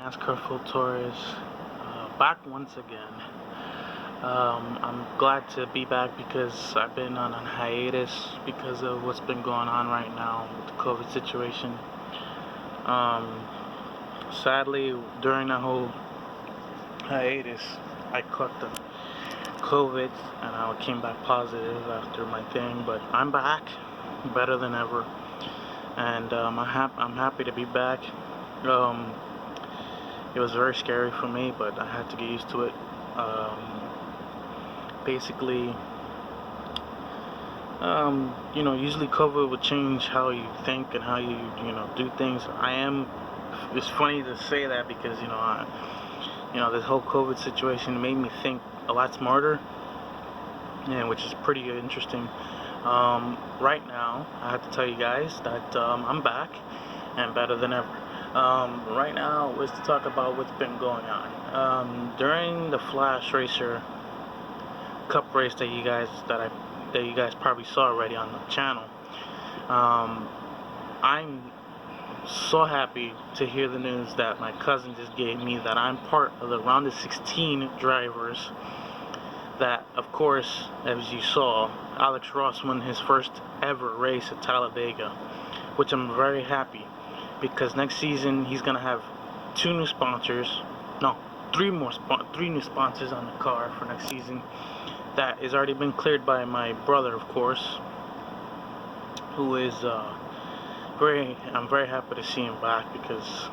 NASCAR Full Tours, back once again. I'm glad to be back because I've been on a hiatus because of what's been going on right now with the COVID situation. Sadly, during that whole hiatus, I caught the COVID and I came back positive after my thing, but I'm back, better than ever, and I'm happy to be back. It was very scary for me, but I had to get used to it. Basically, usually COVID would change how you think and how you do things. It's funny to say that because, this whole COVID situation made me think a lot smarter, and which is pretty interesting. Right now, I have to tell you guys that I'm back and better than ever. Right now is to talk about what's been going on. During the Flashracer Cup race that you guys probably saw already on the channel, I'm so happy to hear the news that my cousin just gave me that I'm part of the round of 16 drivers. That, of course, as you saw, Alex Ross won his first ever race at Talladega, which I'm very happy, because next season he's gonna have three new sponsors on the car for next season. That has already been cleared by my brother, of course, who is I'm very happy to see him back, because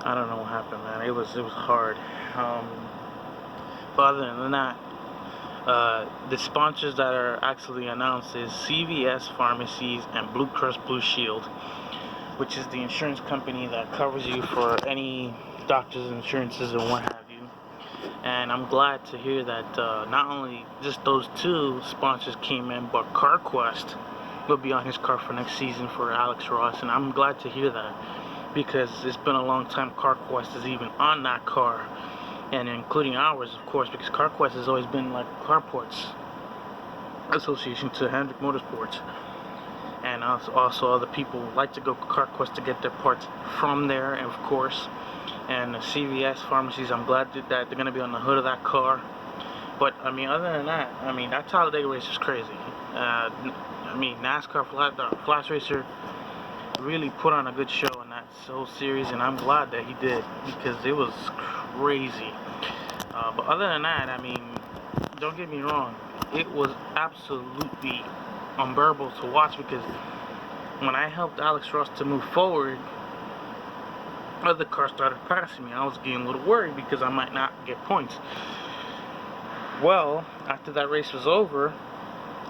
I don't know what happened, man. It was hard. But other than that, the sponsors that are actually announced is CVS Pharmacies and Blue Cross Blue Shield, which is the insurance company that covers you for any doctor's insurances and what have you. And I'm glad to hear that not only just those two sponsors came in, but CarQuest will be on his car for next season for Alex Ross, and I'm glad to hear that, because it's been a long time CarQuest is even on that car, and including ours, of course, because CarQuest has always been like Carports Association to Hendrick Motorsports. And also other people like to go to CarQuest to get their parts from there, and of course, and the CVS Pharmacies, I'm glad that they're going to be on the hood of that car. But, other than that, that Talladega race is crazy. NASCAR Flashracer really put on a good show in that whole series, and I'm glad that he did, because it was crazy. But other than that, don't get me wrong, it was absolutely unbearable to watch, because when I helped Alex Ross to move forward, other cars started passing me. I was getting a little worried because I might not get points. Well, after that race was over,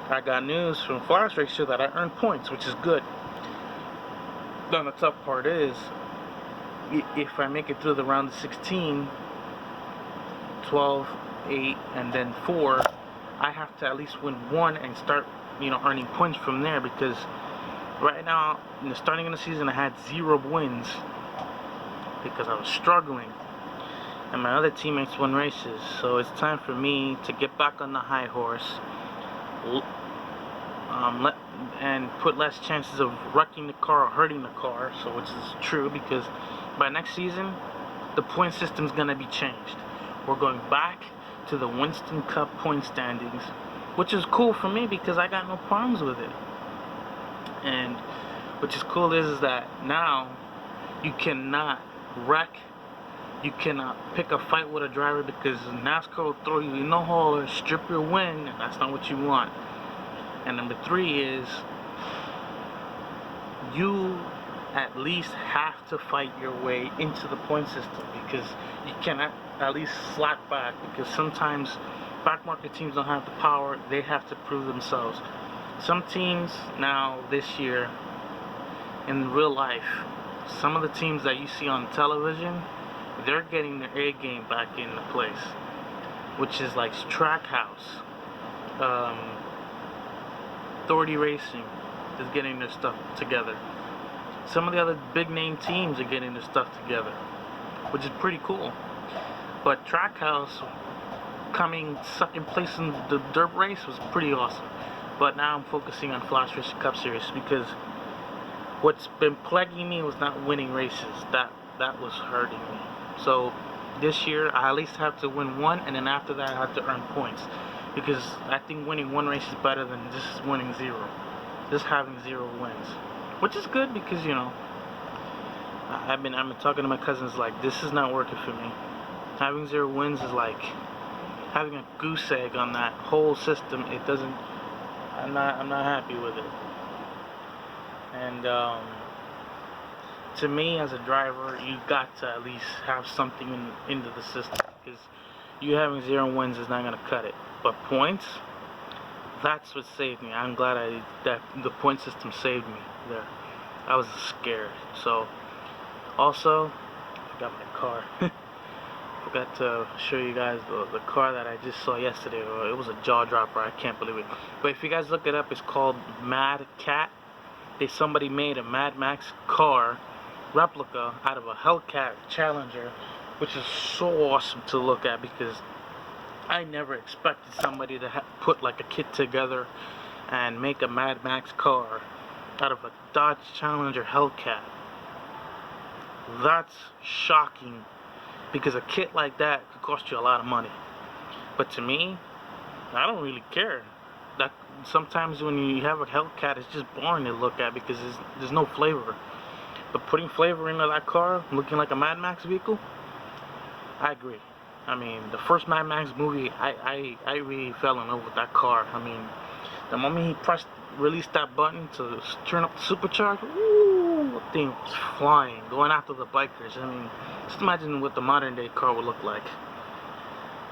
I got news from Flashracer that I earned points, which is good. Then the tough part is, if I make it through the round of 16, 12, 8, and then 4, I have to at least win one and start earning points from there, because right now, starting in the season, I had 0 wins because I was struggling, and my other teammates won races. So it's time for me to get back on the high horse, and put less chances of wrecking the car or hurting the car. So, which is true, because by next season, the point system's gonna be changed. We're going back to the Winston Cup point standings, which is cool for me because I got no problems with it. And which is cool is that now you cannot wreck, you cannot pick a fight with a driver, because NASCAR will throw you in the hole or strip your win, and that's not what you want. And number 3 is, you at least have to fight your way into the point system, because you cannot at least slack back, because sometimes back market teams don't have the power. They have to prove themselves. Some teams now this year in real life, some of the teams that you see on television, they're getting their A game back into place, which is like Trackhouse, Authority Racing is getting their stuff together. Some of the other big name teams are getting their stuff together, which is pretty cool. But Trackhouse coming second place in the dirt race was pretty awesome. But now I'm focusing on Flashracer Cup Series, because what's been plaguing me was not winning races. That that was hurting me. So this year I at least have to win one, and then after that I have to earn points, because I think winning one race is better than just winning zero, just having 0 wins, which is good because, you know, I've been talking to my cousins, like, this is not working for me. Having 0 wins is like having a goose egg on that whole system. It doesn't. I'm not happy with it. And to me, as a driver, you got to at least have something into the system, because you having 0 wins is not gonna cut it. But points, that's what saved me. I'm glad that the point system saved me there. I was scared. So also, I got my car. Forgot to show you guys the car that I just saw yesterday. It was a jaw dropper. I can't believe it. But if you guys look it up, it's called Mad Cat. Somebody made a Mad Max car replica out of a Hellcat Challenger, which is so awesome to look at, because I never expected somebody to put like a kit together and make a Mad Max car out of a Dodge Challenger Hellcat. That's shocking, because a kit like that could cost you a lot of money. But to me, I don't really care. That sometimes when you have a Hellcat, it's just boring to look at because there's no flavor. But putting flavor into that car, looking like a Mad Max vehicle, I agree. I mean, the first Mad Max movie, I really fell in love with that car. I mean, the moment he released that button to turn up the supercharger, ooh, the thing was flying, going after the bikers. I mean, just imagine what the modern day car would look like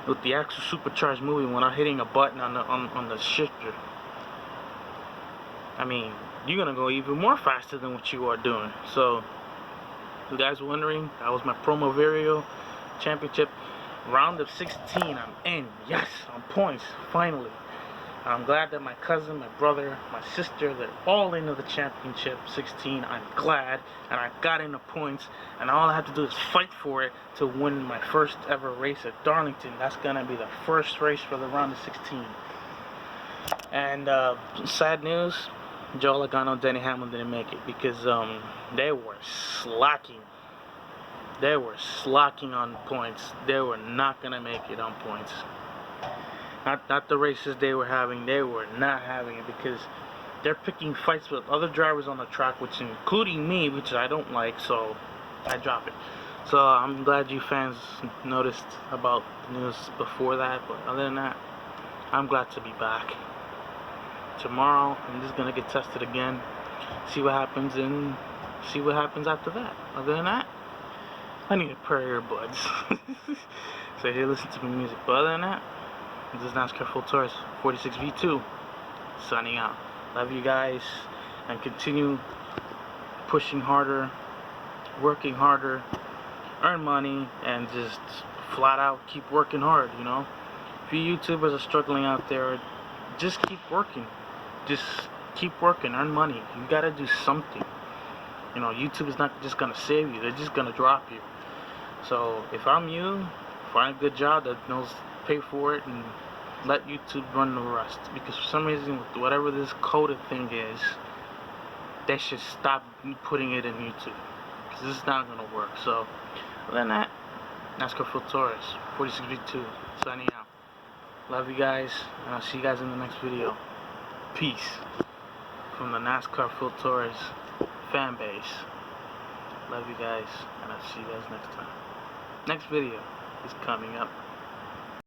with the actual supercharged movie without hitting a button on the shifter. I mean, you're gonna go even more faster than what you are doing. So, you guys wondering, that was my Promo Vario Championship round of 16. I'm in. Yes, on points, finally. I'm glad that my cousin, my brother, my sister, they're all into the championship 16. I'm glad, and I got into points, and all I have to do is fight for it to win my first ever race at Darlington. That's gonna be the first race for the round of 16. And sad news, Joe Logano, Denny Hamlin didn't make it, because they were slacking. They were slacking on points. They were not gonna make it on points. Not the races they were having. They were not having it, because they're picking fights with other drivers on the track, which including me, which I don't like, so I drop it. So I'm glad you fans noticed about the news before that, but other than that, I'm glad to be back. Tomorrow, I'm just gonna get tested again, see what happens, and see what happens after that. Other than that, I need a pair of earbuds. So hey, listen to my music. But other than that, this is NASCAR Full Tours 46V2 signing out. Love you guys, and continue pushing harder, working harder, earn money, and just flat out keep working hard, you know. If you YouTubers are struggling out there, just keep working. Just keep working, earn money. You gotta do something. You know, YouTube is not just gonna save you, they're just gonna drop you. So if I'm you, find a good job that knows pay for it, and let YouTube run the rest. Because for some reason, with whatever this coded thing is, they should stop putting it in YouTube, because this is not gonna work. So other than that, NASCAR Full Tours 46V2 signing out. Love you guys, and I'll see you guys in the next video. Peace from the NASCAR Full Tours fan base. Love you guys, and I'll see you guys next time. Next video is coming up.